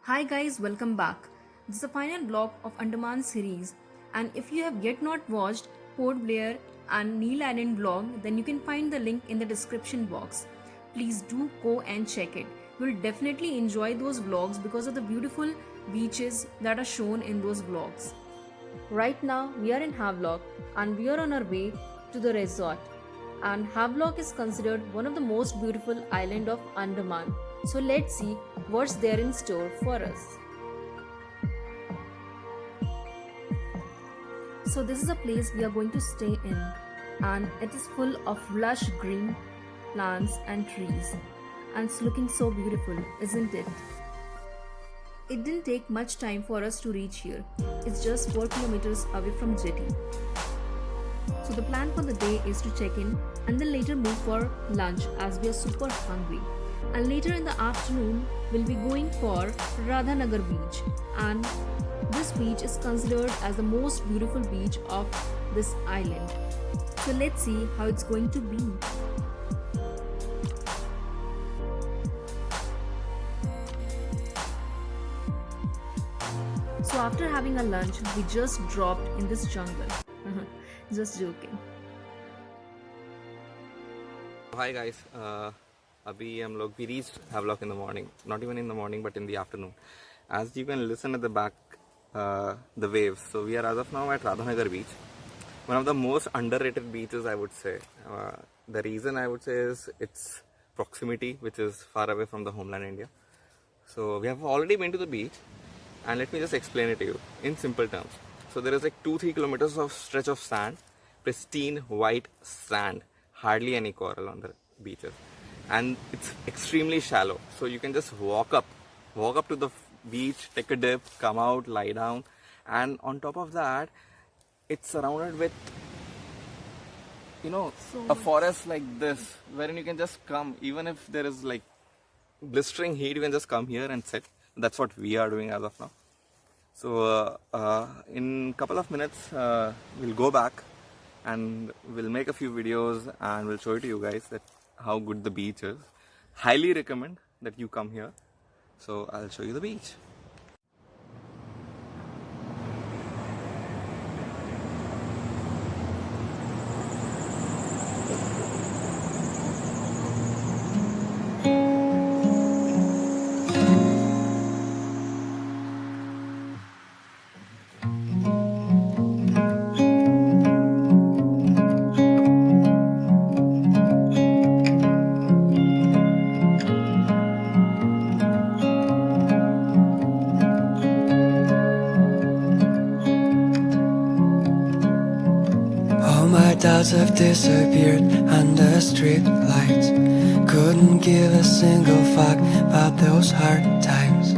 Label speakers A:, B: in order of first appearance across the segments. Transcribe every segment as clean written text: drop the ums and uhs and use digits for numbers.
A: Hi guys, welcome back. This is the final vlog of Andaman series, and if you have yet not watched Port Blair and Neil Island vlog, then you can find the link in the description box. Please do go and check it. You will definitely enjoy those vlogs because of the beautiful beaches that are shown in those vlogs. Right now, we are in Havelock and we are on our way to the resort. And Havelock is considered one of the most beautiful island of Andaman. So let's see what's there in store for us. So this is a place we are going to stay in, and it is full of lush green plants and trees, and it's looking so beautiful, isn't it? It didn't take much time for us to reach here. It's just 4 kilometers away from Jetty. So the plan for the day is to check in and then later move for lunch as we are super hungry. And later in the afternoon, we'll be going for Radhanagar beach. And this beach is considered as the most beautiful beach of this island. So let's see how it's going to be. So after having a lunch, we just dropped in this jungle. Just joking.
B: Hi guys, अभी हम लोग we reached Havelock in the morning, not even in the morning but in the afternoon. As you can listen at the back, the waves. So we are as of now at Radhanagar beach, one of the most underrated beaches I would say. The reason I would say is its proximity, which is far away from the homeland India. So we have already been to the beach, and let me just explain it to you in simple terms. So there is like 2-3 kilometers of stretch of sand, pristine white sand, hardly any coral on the beaches, and it's extremely shallow. So you can just walk up to the beach, take a dip, come out, lie down, and on top of that, it's surrounded with a forest like this, wherein you can just come, even if there is like blistering heat, you can just come here and sit. That's what we are doing as of now. So in couple of minutes we'll go back and we'll make a few videos and we'll show it to you guys that how good the beach is. Highly recommend that you come here. So I'll show you the beach.
C: My doubts have disappeared under street lights. Couldn't give a single fuck about those hard times.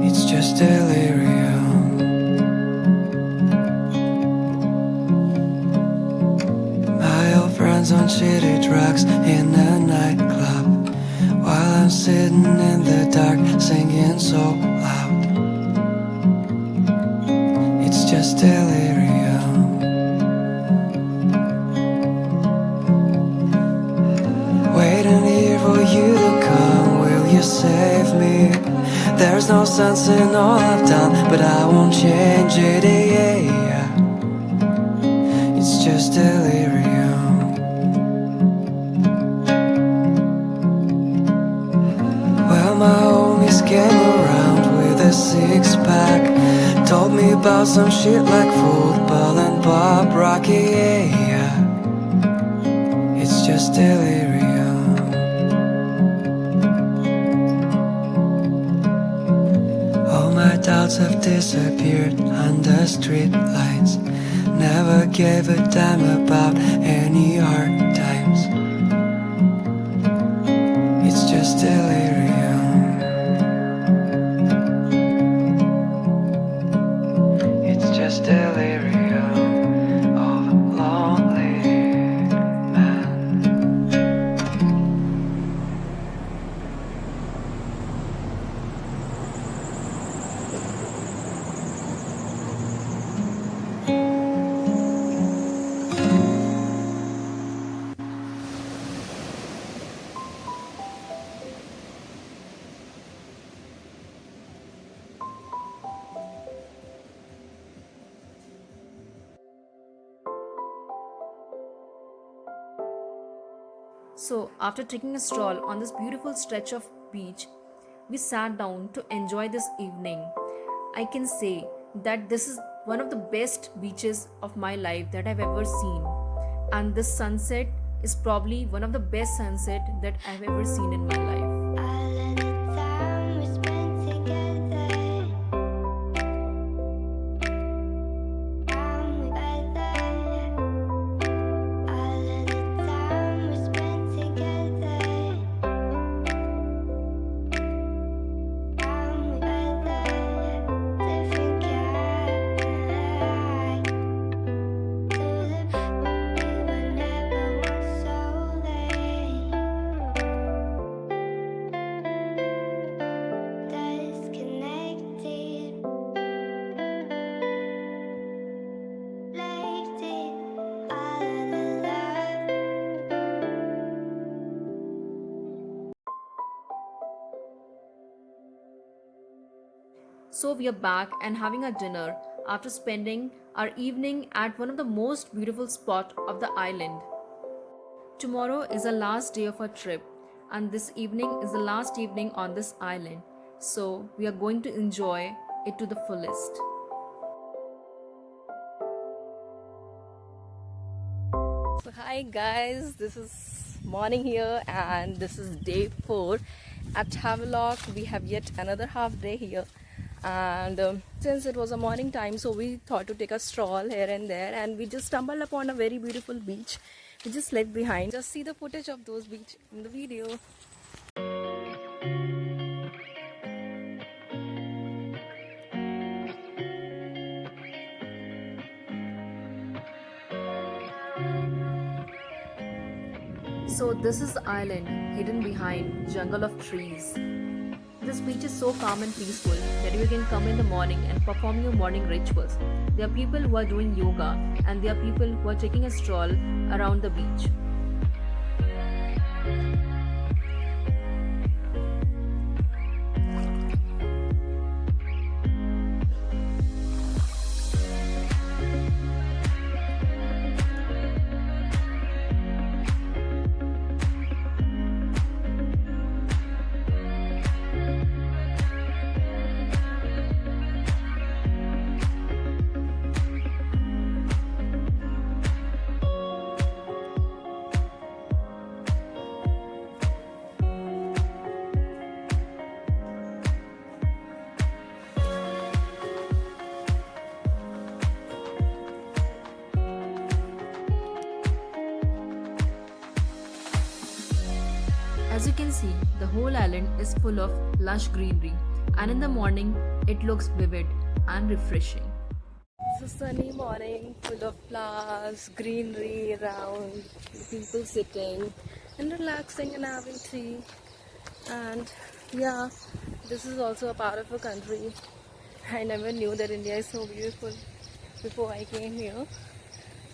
C: It's just delirium. My old friends on shitty drugs in a nightclub, while I'm sitting in the dark singing so loud. It's just delirium. Waiting here for you to come, will you save me? There's no sense in all I've done, but I won't change it, yeah. It's just delirium. Well, my homies came around with a six-pack, told me about some shit like football and Bob Rocky, yeah. It's just delirium. All my doubts have disappeared under street lights. Never gave a damn about any hard times. It's just delirium. It's just delirium of a lonely man.
A: So, after taking a stroll on this beautiful stretch of beach, we sat down to enjoy this evening. I can say that this is one of the best beaches of my life that I've ever seen. And this sunset is probably one of the best sunset that I've ever seen in my life.
C: All of the time we spent together, time we better. All of the time we spent together, time we better. Different guy to the we were never once so late. Disconnected, lifted, all of the love.
A: So we are back and having a dinner after spending our evening at one of the most beautiful spot of the island. Tomorrow is the last day of our trip and this evening is the last evening on this island. So we are going to enjoy it to the fullest.
D: So hi guys, this is morning here and this is day 4 at Havelock. We have yet another half day here, and since it was a morning time, so we thought to take a stroll here and there, and we just stumbled upon a very beautiful beach. We just left behind. Just see the footage of those beach in the video.
A: So this is the island hidden behind jungle of trees. This beach is so calm and peaceful that you can come in the morning and perform your morning rituals. There are people who are doing yoga and there are people who are taking a stroll around the beach. As you can see, the whole island is full of lush greenery and in the morning it looks vivid and refreshing.
D: It's a sunny morning full of flowers, greenery around, people sitting and relaxing and having tea. And yeah, this is also a part of a country. I never knew that India is so beautiful before I came here,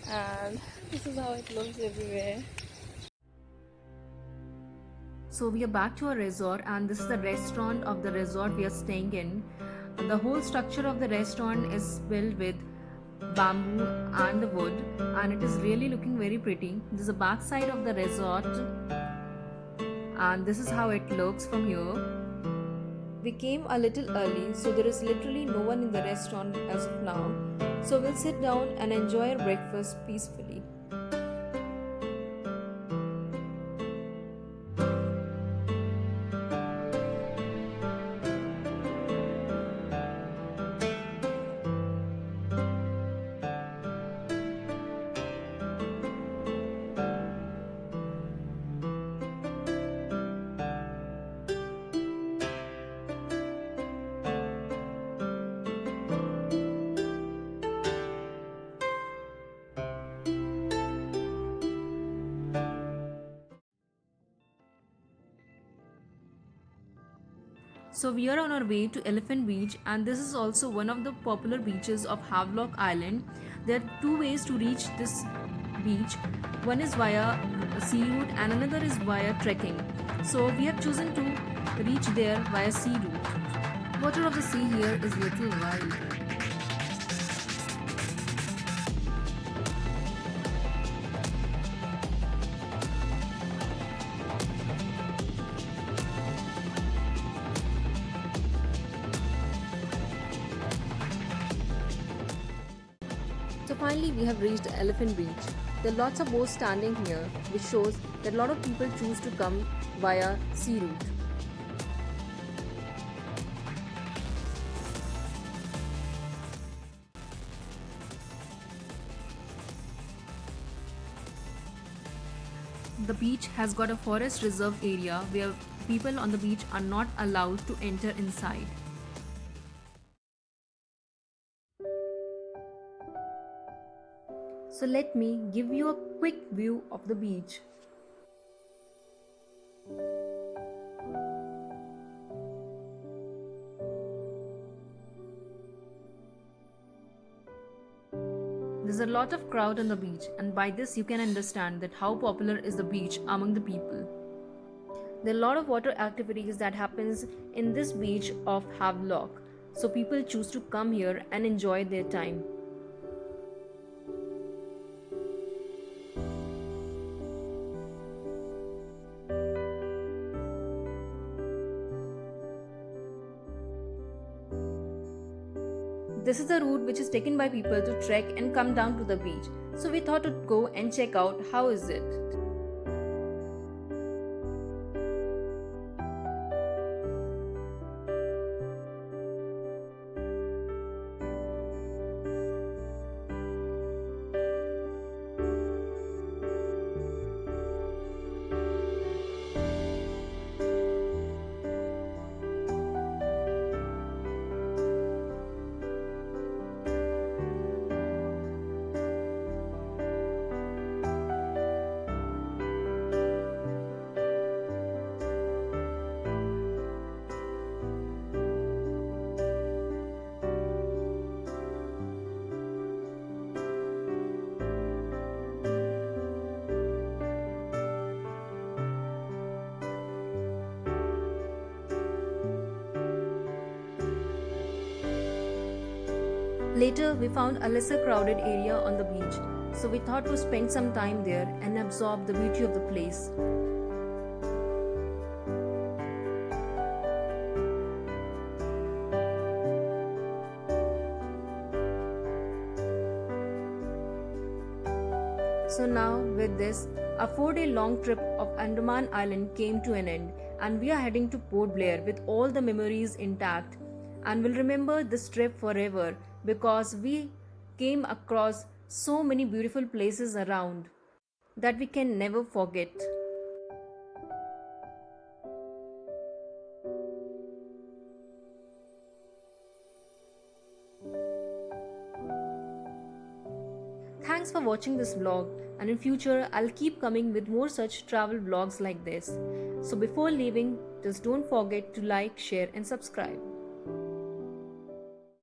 D: and this is how it looks everywhere.
A: So we are back to our resort and this is the restaurant of the resort we are staying in. The whole structure of the restaurant is built with bamboo and the wood and it is really looking very pretty. This is the back side of the resort and this is how it looks from here. We came a little early, so there is literally no one in the restaurant as of now. So we'll sit down and enjoy our breakfast peacefully. So we are on our way to Elephant Beach and this is also one of the popular beaches of Havelock Island. There are two ways to reach this beach. One is via sea route and another is via trekking. So we have chosen to reach there via sea route. Water of the sea here is little wild. finally we have reached Elephant Beach. There are lots of boats standing here, which shows that a lot of people choose to come via sea route. The beach has got a forest reserve area where people on the beach are not allowed to enter inside. So let me give you a quick view of the beach. There's a lot of crowd on the beach, and by this you can understand that how popular is the beach among the people. There are a lot of water activities that happens in this beach of Havelock, so people choose to come here and enjoy their time. This is the route which is taken by people to trek and come down to the beach. So we thought to go and check out how is it. Later, we found a lesser crowded area on the beach, so we thought to spend some time there and absorb the beauty of the place. So now, with this, a 4-day long trip of Andaman Island came to an end, and we are heading to Port Blair with all the memories intact, and will remember this trip forever because we came across so many beautiful places around that we can never forget. Thanks for watching this vlog, and in future I'll keep coming with more such travel vlogs like this. So before leaving, just don't forget to like, share and subscribe.